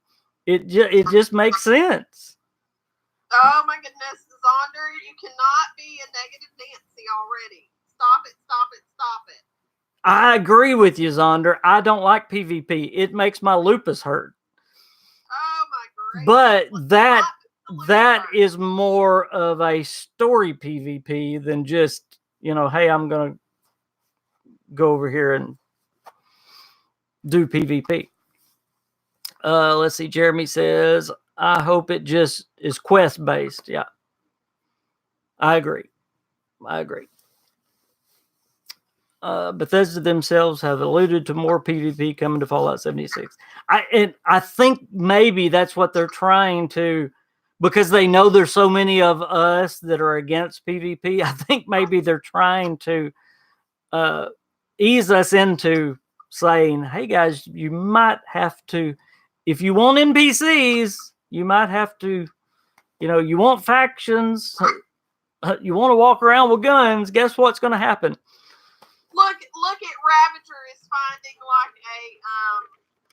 It just makes sense. Oh my goodness, Zonder, you cannot be a negative Nancy already. Stop it, stop it, stop it. I agree with you, Zonder. I don't like PvP. It makes my lupus hurt. Oh my goodness. But that is more of a story PvP than just, hey, I'm going to go over here and do PvP. Let's see. Jeremy says, I hope it just is quest based. Yeah. I agree. Bethesda themselves have alluded to more PvP coming to Fallout 76. I think maybe that's what they're trying to, because they know there's so many of us that are against PvP. I think maybe they're trying to ease us into saying, hey guys, you might have to, if you want NPCs, you might have to, you want factions, you want to walk around with guns, guess what's going to happen? Look at Ravager is finding like a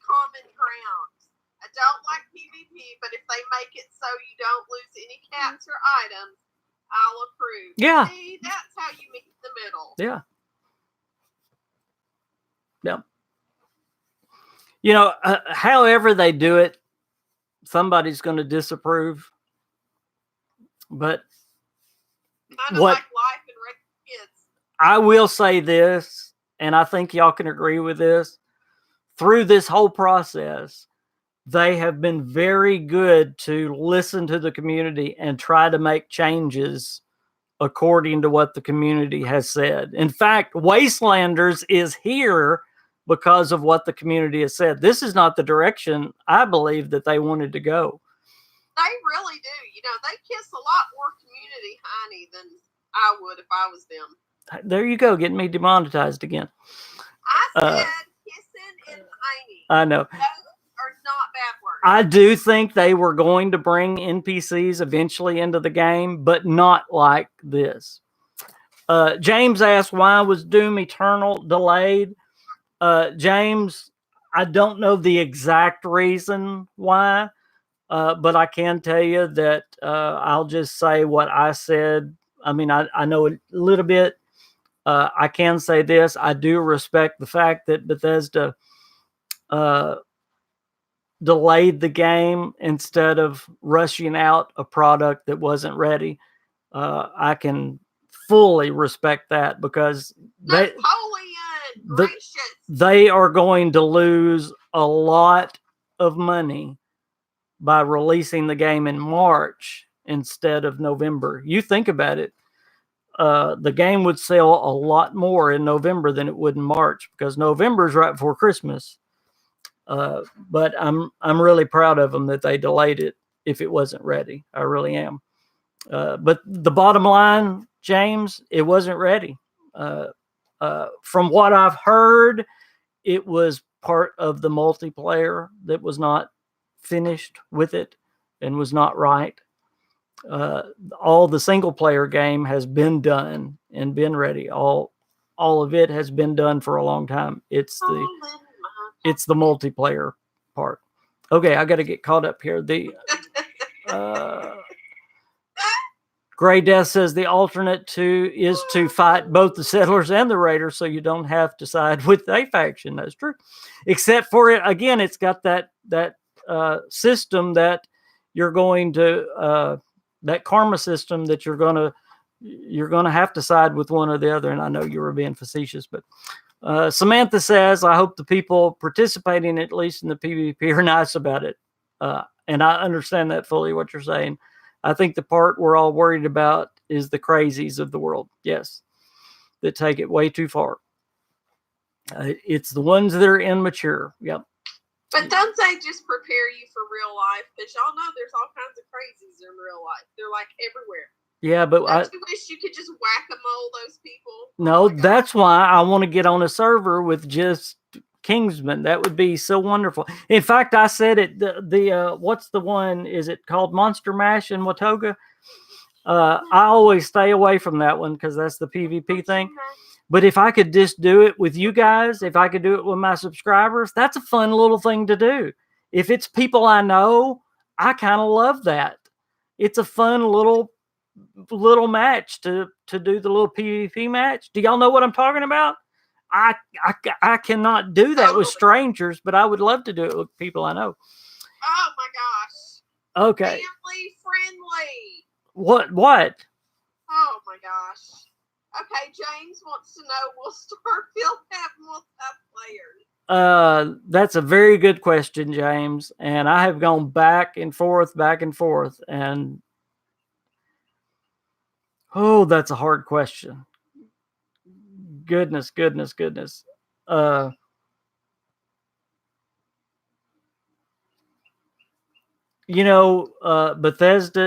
common ground. I don't like PvP, but if they make it so you don't lose any cats or items, I'll approve. Yeah. See, that's how you meet in the middle. Yeah. However they do it, somebody's going to disapprove. But kind of like life and kids. I will say this, and I think y'all can agree with this. Through this whole process, they have been very good to listen to the community and try to make changes according to what the community has said. In fact, Wastelanders is here because of what the community has said. This is not the direction I believe that they wanted to go. They really do. They kiss a lot more community honey than I would if I was them. There you go, getting me demonetized again. I said kissing and honey. I know. Those are not bad words. I do think they were going to bring NPCs eventually into the game, but not like this. James asked, why was Doom Eternal delayed? James, I don't know the exact reason why, but I can tell you that I'll just say what I said. I mean, I know a little bit. I can say this. I do respect the fact that Bethesda delayed the game instead of rushing out a product that wasn't ready. I can fully respect that because they are going to lose a lot of money by releasing the game in March instead of November. You think about it. The game would sell a lot more in November than it would in March because November is right before Christmas. But I'm really proud of them that they delayed it if it wasn't ready. I really am. But the bottom line, James, it wasn't ready. From what I've heard, it was part of the multiplayer that was not finished with it and was not right. All the single player game has been done and been ready. All of it has been done for a long time. It's the multiplayer part. Okay, I got to get caught up here. The Gray Death says the alternate is to fight both the settlers and the raiders, so you don't have to side with a faction. That's true. Except for it, again, it's got that system that you're going to that karma system that you're gonna have to side with one or the other. And I know you were being facetious, but Samantha says, I hope the people participating, at least in the PvP, are nice about it. And I understand that fully, what you're saying. I think the part we're all worried about is the crazies of the world. Yes, that take it way too far. It's the ones that are immature. Yep. But don't they just prepare you for real life? Because y'all know there's all kinds of crazies in real life. They're like everywhere. Yeah, but don't you wish you could just whack-a-mole those people? No, that's why I want to get on a server with just Kingsman. That would be so wonderful. In fact, I said it. The what's the one? Is it called Monster Mash in Watoga? I always stay away from that one because that's the PvP thing. But if I could just do it with you guys, if I could do it with my subscribers, that's a fun little thing to do. If it's people I know, I kind of love that. It's a fun little match to do the little PvP match. Do y'all know what I'm talking about? I cannot do that with strangers, but I would love to do it with people I know. Oh my gosh. Okay. Family friendly. What? Oh my gosh. Okay, James wants to know, will Starfield have multiplayer? That's a very good question, James. And I have gone back and forth. And oh, that's a hard question. Goodness. Bethesda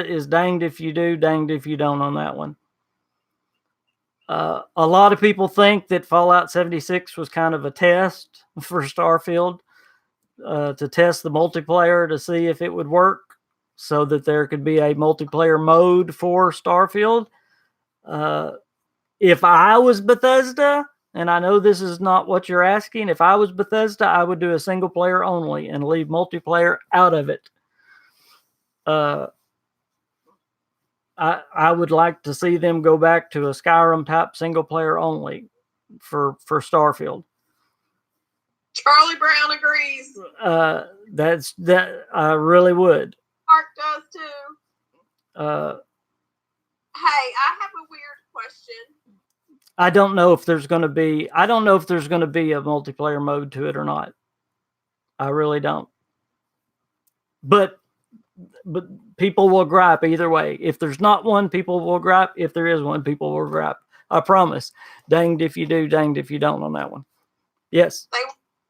is danged if you do, danged if you don't on that one. A lot of people think that Fallout 76 was kind of a test for Starfield to test the multiplayer to see if it would work so that there could be a multiplayer mode for Starfield. If I was Bethesda, and I know this is not what you're asking, if I was Bethesda, I would do a single player only and leave multiplayer out of it. I would like to see them go back to a Skyrim type single player only for Starfield. Charlie Brown agrees. That I really would. Mark does too. Hey, I have a weird question. I don't know if there's going to be a multiplayer mode to it or not. I really don't. But people will gripe either way. If there's not one, people will gripe. If there is one, people will gripe. I promise. Danged if you do, danged if you don't on that one. Yes. I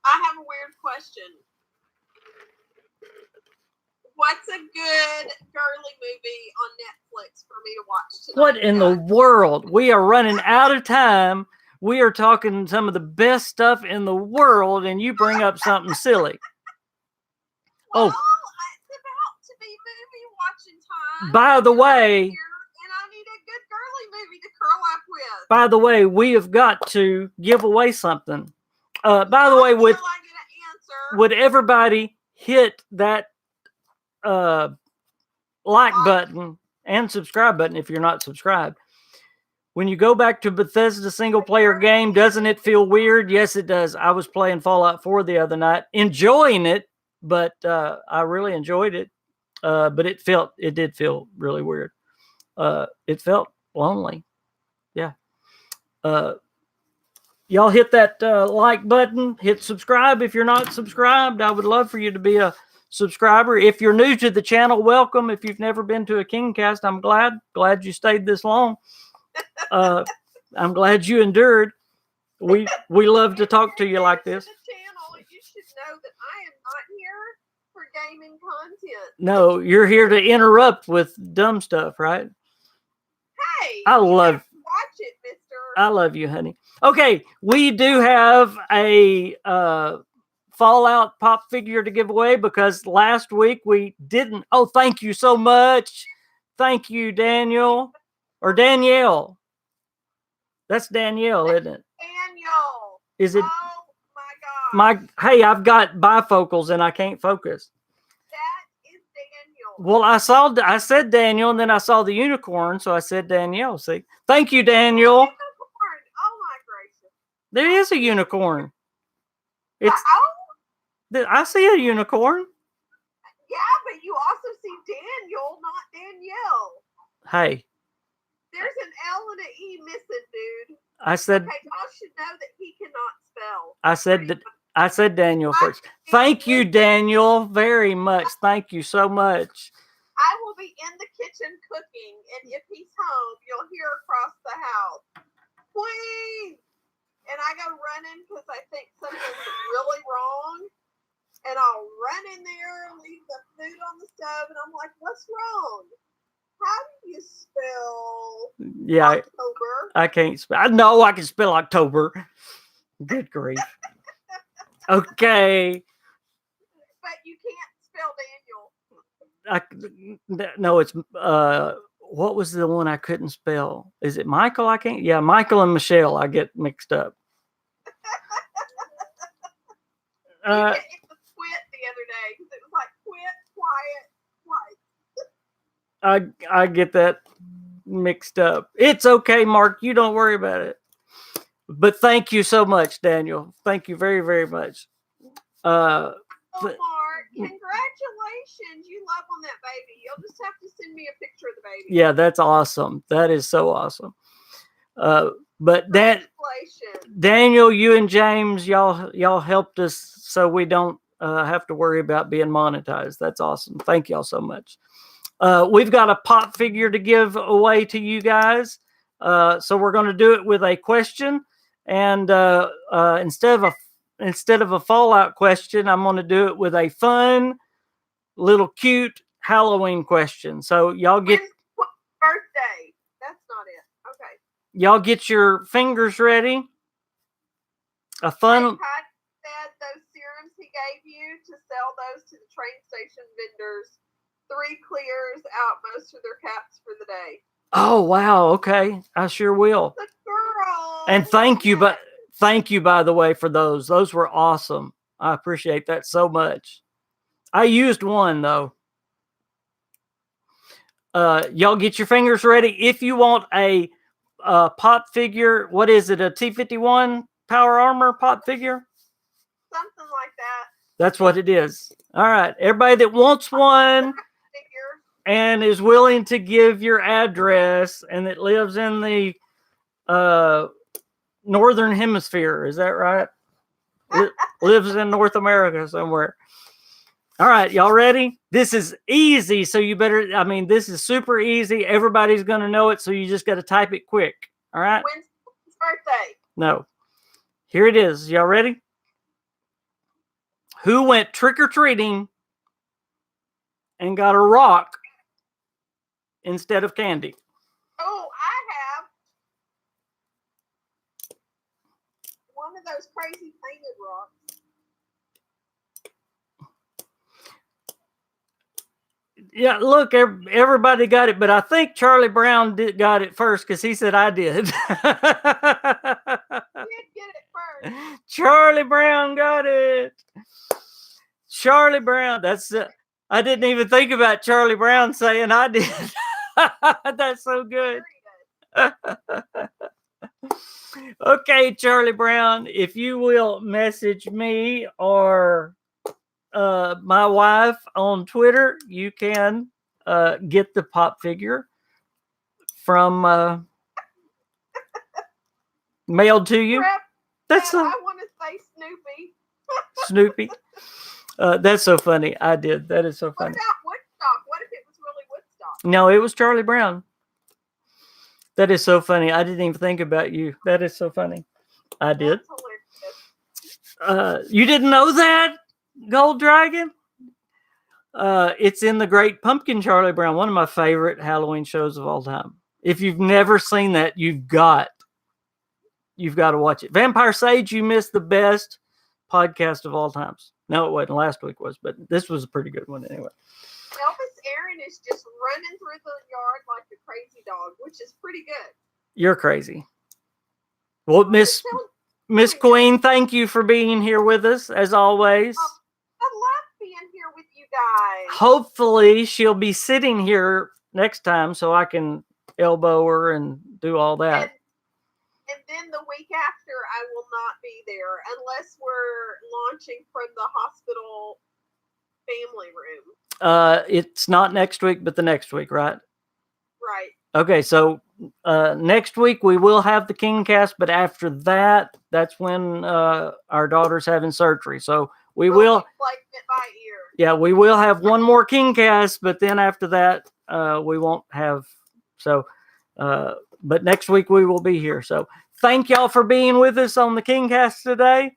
have a weird question. What's a good girly movie on Netflix for me to watch tonight? What in the world? We are running out of time. We are talking some of the best stuff in the world, and you bring up something silly. Well, it's about to be movie watching time. By the way, and I need a good girly movie to curl up with. By the way, we have got to give away something. By the way, would everybody hit that like button and subscribe button if you're not subscribed? When you go back to Bethesda single player game, doesn't it feel weird? Yes, it does. I was playing Fallout 4 the other night, enjoying it, but I really enjoyed it. But it did feel really weird. It felt lonely. Yeah. Y'all hit that like button, hit subscribe if you're not subscribed. I would love for you to be a subscriber. If you're new to the channel, welcome. If you've never been to a KingCast, I'm glad you stayed this long. I'm glad you endured. We love to talk to you like this. You should know that I am not here for gaming content. No, you're here to interrupt with dumb stuff, right? Hey, watch it, mister. I love you, honey. Okay, we do have a Fallout pop figure to give away because last week we didn't. Oh, thank you so much. Thank you, Daniel. Or Danielle. That's Danielle, isn't it? Daniel. Is it? Oh, my God. Hey, I've got bifocals and I can't focus. That is Daniel. Well, I said Daniel, and then I saw the unicorn, so I said Danielle. See, thank you, Daniel. Unicorn. Oh my gracious! There is a unicorn. It's. Oh, I see a unicorn. yeah, but you also see Daniel, not Danielle. Hey. There's an L and an E missing, dude. I said. Okay, y'all should know that he cannot spell. I said Daniel first. Thank you, Daniel, very much. Thank you so much. I will be in the kitchen cooking, and if he's home, you'll hear across the house, "Queen!" And I go running because I think something's really wrong. And I'll run in there and leave the food on the stove, and I'm like, "What's wrong? How do you spell October?" I can't spell. I know I can spell October. Good grief. Okay. But you can't spell Daniel. No, it's what was the one I couldn't spell? Is it Michael? I can't. Yeah, Michael and Michelle. I get mixed up. It was quit the other day because it was like quit, quiet, white. I get that mixed up. It's okay, Mark. You don't worry about it. But thank you so much, Daniel. Thank you very, very much. Mark, congratulations. You love on that baby. You'll just have to send me a picture of the baby. Yeah, that's awesome. That is so awesome. But Daniel, you and James, y'all helped us so we don't have to worry about being monetized. That's awesome. Thank y'all so much. We've got a pop figure to give away to you guys. So we're going to do it with a question. And instead of a Fallout question, I'm going to do it with a fun, little cute Halloween question. So y'all get birthday. That's not it. Okay. Y'all get your fingers ready. A fun. Todd said those serums he gave you to sell those to the train station vendors. 3 clears out most of their caps for the day. Oh wow! Okay, I sure will. The girl. And thank you, by the way, for those. Those were awesome. I appreciate that so much. I used one though. Y'all get your fingers ready. If you want a pop figure, what is it? A T-51 Power Armor pop figure? Something like that. That's what it is. All right, everybody that wants one and is willing to give your address and that lives in the Northern Hemisphere, is that right? Lives in North America somewhere. All right, y'all ready? This is easy, so you better, this is super easy. Everybody's going to know it, so you just got to type it quick. All right? When's his birthday? No. Here it is. Y'all ready? Who went trick-or-treating and got a rock instead of candy? Oh, I have. One of those crazy painted rocks. Yeah, look, everybody got it, but I think Charlie Brown got it first because he said I did. He did get it first. Charlie Brown got it. Charlie Brown. I didn't even think about Charlie Brown saying I did. That's so good. Okay, Charlie Brown, if you will message me or my wife on Twitter, you can get the pop figure from mailed to you. I want to say Snoopy. Snoopy. That's so funny. I did. That is so funny. What about Woodstock? What if it was really Woodstock? No, it was Charlie Brown. That is so funny. I didn't even think about you. That is so funny. I did. You didn't know that, Gold Dragon? It's in The Great Pumpkin, Charlie Brown, one of my favorite Halloween shows of all time. If you've never seen that, you've got to watch it. Vampire Sage, you missed the best podcast of all times. No, it wasn't. Last week was, but this was a pretty good one anyway. Elvis Aaron is just running through the yard like a crazy dog, which is pretty good. You're crazy. Well, Miss Queen, thank you for being here with us, as always. I love being here with you guys. Hopefully she'll be sitting here next time so I can elbow her and do all that. And then the week after, I will not be there unless we're launching from the hospital family room. It's not next week, but the next week, right? Right. Okay, so next week we will have the KingCast, but after that, that's when our daughter's having surgery. So we will like it by ear. Yeah, we will have one more KingCast, but then after that, we won't have. So, but next week we will be here. So thank y'all for being with us on the KingCast today.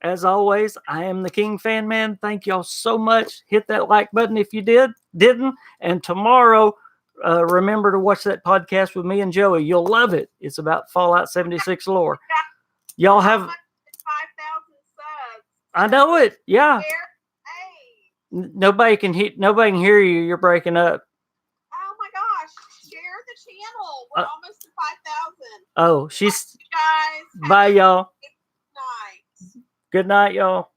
As always, I am the KingFanMan. Thank y'all so much. Hit that like button if you didn't. And tomorrow, remember to watch that podcast with me and Joey. You'll love it. It's about Fallout 76 lore. Y'all have 5,000 subs. I know it. Yeah. Hey. Nobody can hear you. You're breaking up. Oh my gosh! Share the channel. We're almost to 5,000. Oh, she's. Guys. Bye, y'all. Good night. Good night, y'all.